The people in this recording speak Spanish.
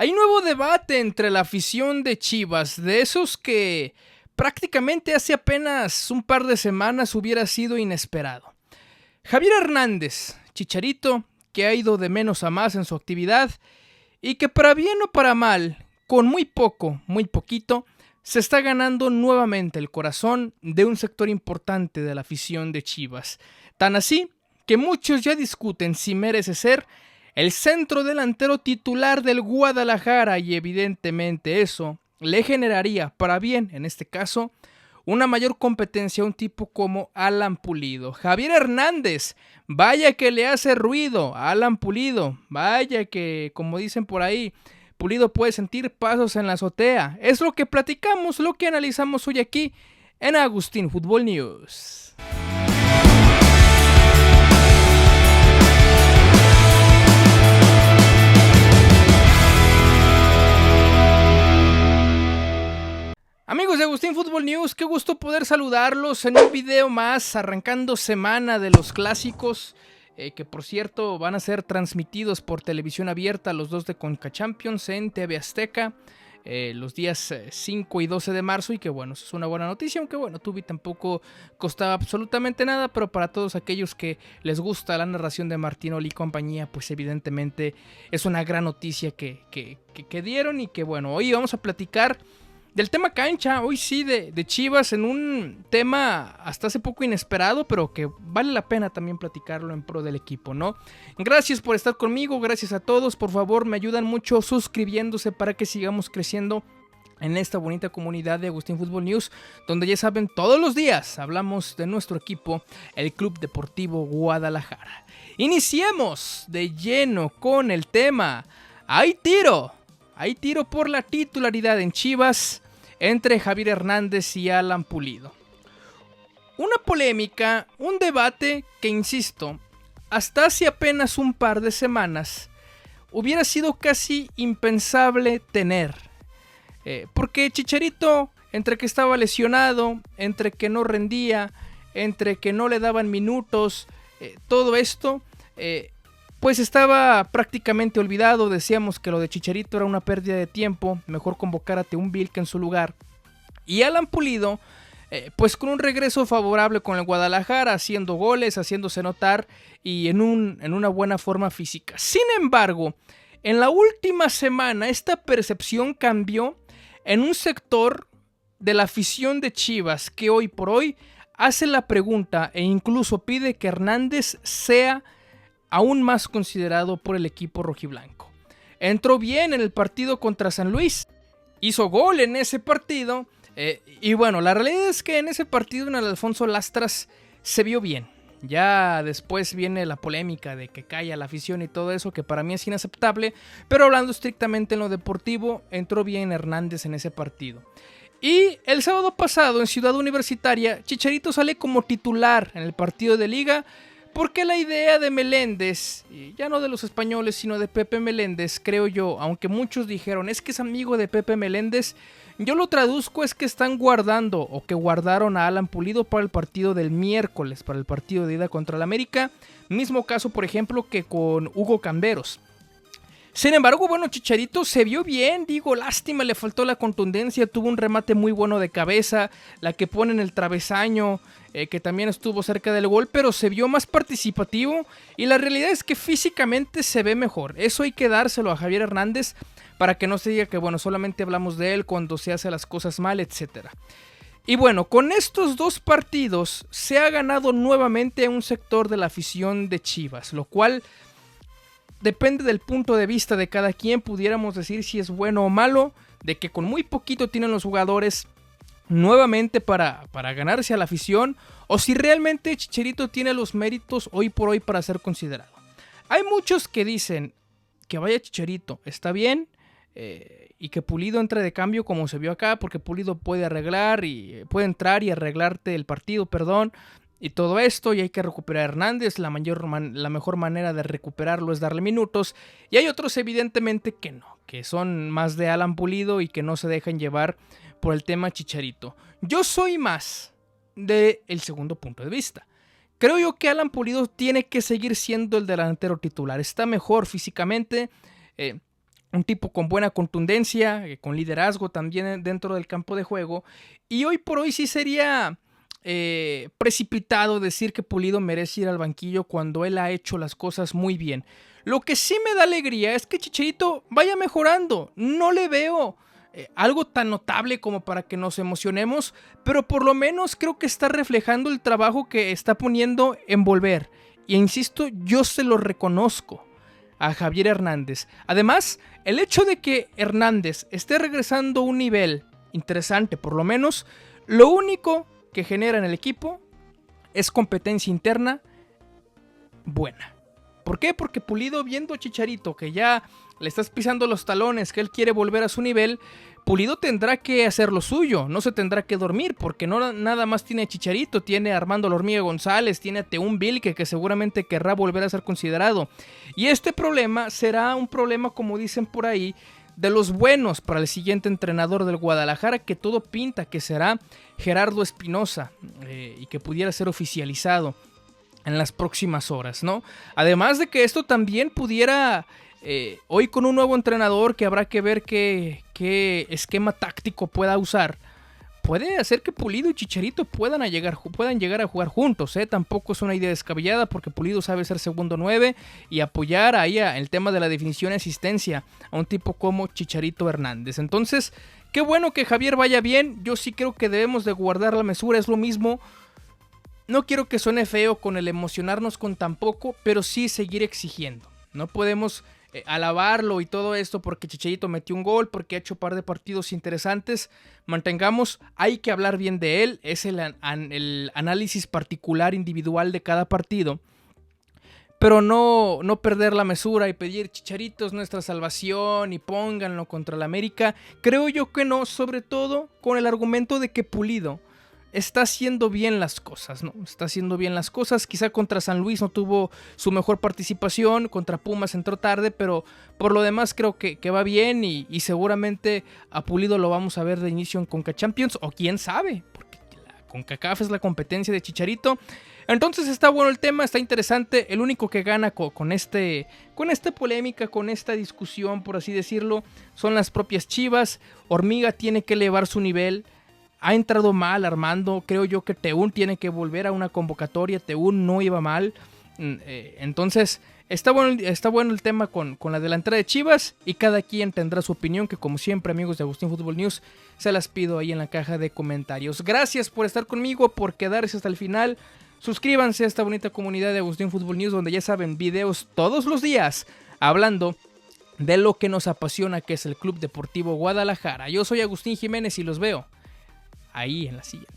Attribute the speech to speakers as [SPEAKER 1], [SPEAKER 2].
[SPEAKER 1] Hay nuevo debate entre la afición de Chivas, de esos que prácticamente hace apenas un par de semanas hubiera sido inesperado. Javier Hernández, Chicharito, que ha ido de menos a más en su actividad y que para bien o para mal, con muy poquito, se está ganando nuevamente el corazón de un sector importante de la afición de Chivas. Tan así que muchos ya discuten si merece ser el centro delantero titular del Guadalajara, y evidentemente eso le generaría para bien, en este caso, una mayor competencia a un tipo como Alan Pulido. Javier Hernández, vaya que le hace ruido a Alan Pulido, vaya que, como dicen por ahí, Pulido puede sentir pasos en la azotea. Es lo que platicamos, lo que analizamos hoy aquí en Agustín Fútbol News. Amigos de Agustín Fútbol News, qué gusto poder saludarlos en un video más, arrancando semana de los clásicos, que por cierto van a ser transmitidos por televisión abierta, los dos de Conca Champions en TV Azteca, los días 5 y 12 de marzo, y que bueno, eso es una buena noticia, aunque bueno, Tubi tampoco costaba absolutamente nada, pero para todos aquellos que les gusta la narración de Martinoli y compañía, pues evidentemente es una gran noticia que dieron, y que bueno, hoy vamos a platicar del tema cancha, hoy sí, de Chivas, en un tema hasta hace poco inesperado, pero que vale la pena también platicarlo en pro del equipo, ¿no? Gracias por estar conmigo, gracias a todos, por favor me ayudan mucho suscribiéndose para que sigamos creciendo en esta bonita comunidad de Agustín Fútbol News, donde ya saben, todos los días hablamos de nuestro equipo, el Club Deportivo Guadalajara. Iniciemos de lleno con el tema. Hay tiro por la titularidad en Chivas entre Javier Hernández y Alan Pulido. Una polémica, un debate que, insisto, hasta hace apenas un par de semanas hubiera sido casi impensable tener. Porque Chicharito, entre que estaba lesionado, entre que no rendía, entre que no le daban minutos, todo esto pues estaba prácticamente olvidado. Decíamos que lo de Chicharito era una pérdida de tiempo, mejor convocar a Teun Vilca en su lugar. Y Alan Pulido, pues con un regreso favorable con el Guadalajara, haciendo goles, haciéndose notar y en una buena forma física. Sin embargo, en la última semana esta percepción cambió en un sector de la afición de Chivas que hoy por hoy hace la pregunta e incluso pide que Hernández sea aún más considerado por el equipo rojiblanco. Entró bien en el partido contra San Luis, hizo gol en ese partido, y bueno, la realidad es que en ese partido en el Alfonso Lastras se vio bien. Ya después viene la polémica de que calla la afición y todo eso, que para mí es inaceptable, pero hablando estrictamente en lo deportivo, entró bien Hernández en ese partido. Y el sábado pasado en Ciudad Universitaria, Chicharito sale como titular en el partido de liga, porque la idea de Meléndez, ya no de los españoles, sino de Pepe Meléndez, creo yo, aunque muchos dijeron es que es amigo de Pepe Meléndez, yo lo traduzco es que están guardando o que guardaron a Alan Pulido para el partido del miércoles, para el partido de ida contra el América. Mismo caso, por ejemplo, que con Hugo Camberos. Sin embargo, bueno, Chicharito se vio bien, digo, lástima, le faltó la contundencia, tuvo un remate muy bueno de cabeza, la que pone en el travesaño, que también estuvo cerca del gol, pero se vio más participativo y la realidad es que físicamente se ve mejor. Eso hay que dárselo a Javier Hernández para que no se diga que, bueno, solamente hablamos de él cuando se hace las cosas mal, etc. Y bueno, con estos dos partidos se ha ganado nuevamente un sector de la afición de Chivas, lo cual depende del punto de vista de cada quien, pudiéramos decir si es bueno o malo, de que con muy poquito tienen los jugadores nuevamente para ganarse a la afición, o si realmente Chicharito tiene los méritos hoy por hoy para ser considerado. Hay muchos que dicen que vaya Chicharito, está bien, y que Pulido entre de cambio como se vio acá, porque Pulido puede arreglar y puede entrar y arreglarte el partido, y todo esto, y hay que recuperar a Hernández, la mejor manera de recuperarlo es darle minutos, y hay otros evidentemente que no, que son más de Alan Pulido y que no se dejan llevar por el tema Chicharito. Yo soy más del segundo punto de vista. Creo yo que Alan Pulido tiene que seguir siendo el delantero titular, está mejor físicamente, un tipo con buena contundencia, con liderazgo también dentro del campo de juego. Y hoy por hoy sí sería precipitado decir que Pulido merece ir al banquillo cuando él ha hecho las cosas muy bien. Lo que sí me da alegría es que Chicharito vaya mejorando. No le veo algo tan notable como para que nos emocionemos, pero por lo menos creo que está reflejando el trabajo que está poniendo en volver. Y insisto, yo se lo reconozco a Javier Hernández. Además, el hecho de que Hernández esté regresando a un nivel interesante, por lo menos, lo único que genera en el equipo es competencia interna buena. ¿Por qué? Porque Pulido, viendo a Chicharito que ya le estás pisando los talones, que él quiere volver a su nivel, Pulido tendrá que hacer lo suyo, no se tendrá que dormir, porque no nada más tiene a Chicharito, tiene a Armando La Hormiga González, tiene a Teun Vilke, que seguramente querrá volver a ser considerado. Y este problema será un problema, como dicen por ahí, de los buenos para el siguiente entrenador del Guadalajara, que todo pinta que será Gerardo Espinoza, y que pudiera ser oficializado en las próximas horas, ¿no? Además de que esto también pudiera, hoy con un nuevo entrenador que habrá que ver qué esquema táctico pueda usar, puede hacer que Pulido y Chicharito puedan llegar a jugar juntos, ¿eh? Tampoco es una idea descabellada, porque Pulido sabe ser segundo 9 y apoyar ahí el tema de la definición y asistencia a un tipo como Chicharito Hernández. Entonces, qué bueno que Javier vaya bien. Yo sí creo que debemos de guardar la mesura, es lo mismo. No quiero que suene feo con el emocionarnos con tan poco, pero sí seguir exigiendo. No podemos alabarlo y todo esto porque Chicharito metió un gol, porque ha hecho un par de partidos interesantes. Mantengamos, hay que hablar bien de él, es el análisis particular individual de cada partido. Pero no perder la mesura y pedir Chicharito es nuestra salvación y pónganlo contra el América. Creo yo que no, sobre todo con el argumento de que Pulido está haciendo bien las cosas, ¿no? Está haciendo bien las cosas. Quizá contra San Luis no tuvo su mejor participación, contra Pumas entró tarde, pero por lo demás creo que va bien y seguramente a Pulido lo vamos a ver de inicio en Conca Champions, o quién sabe, porque la CONCACAF es la competencia de Chicharito. Entonces está bueno el tema, está interesante. El único que gana con esta polémica, con esta discusión, por así decirlo, son las propias Chivas. Hormiga tiene que elevar su nivel. Ha entrado mal Armando, creo yo que Teun tiene que volver a una convocatoria, Teun no iba mal, entonces está bueno el tema con la delantera de Chivas, y cada quien tendrá su opinión, que como siempre, amigos de Agustín Fútbol News, se las pido ahí en la caja de comentarios. Gracias por estar conmigo, por quedarse hasta el final. Suscríbanse a esta bonita comunidad de Agustín Fútbol News, donde ya saben, videos todos los días hablando de lo que nos apasiona, que es el Club Deportivo Guadalajara. Yo soy Agustín Jiménez y los veo ahí en la silla.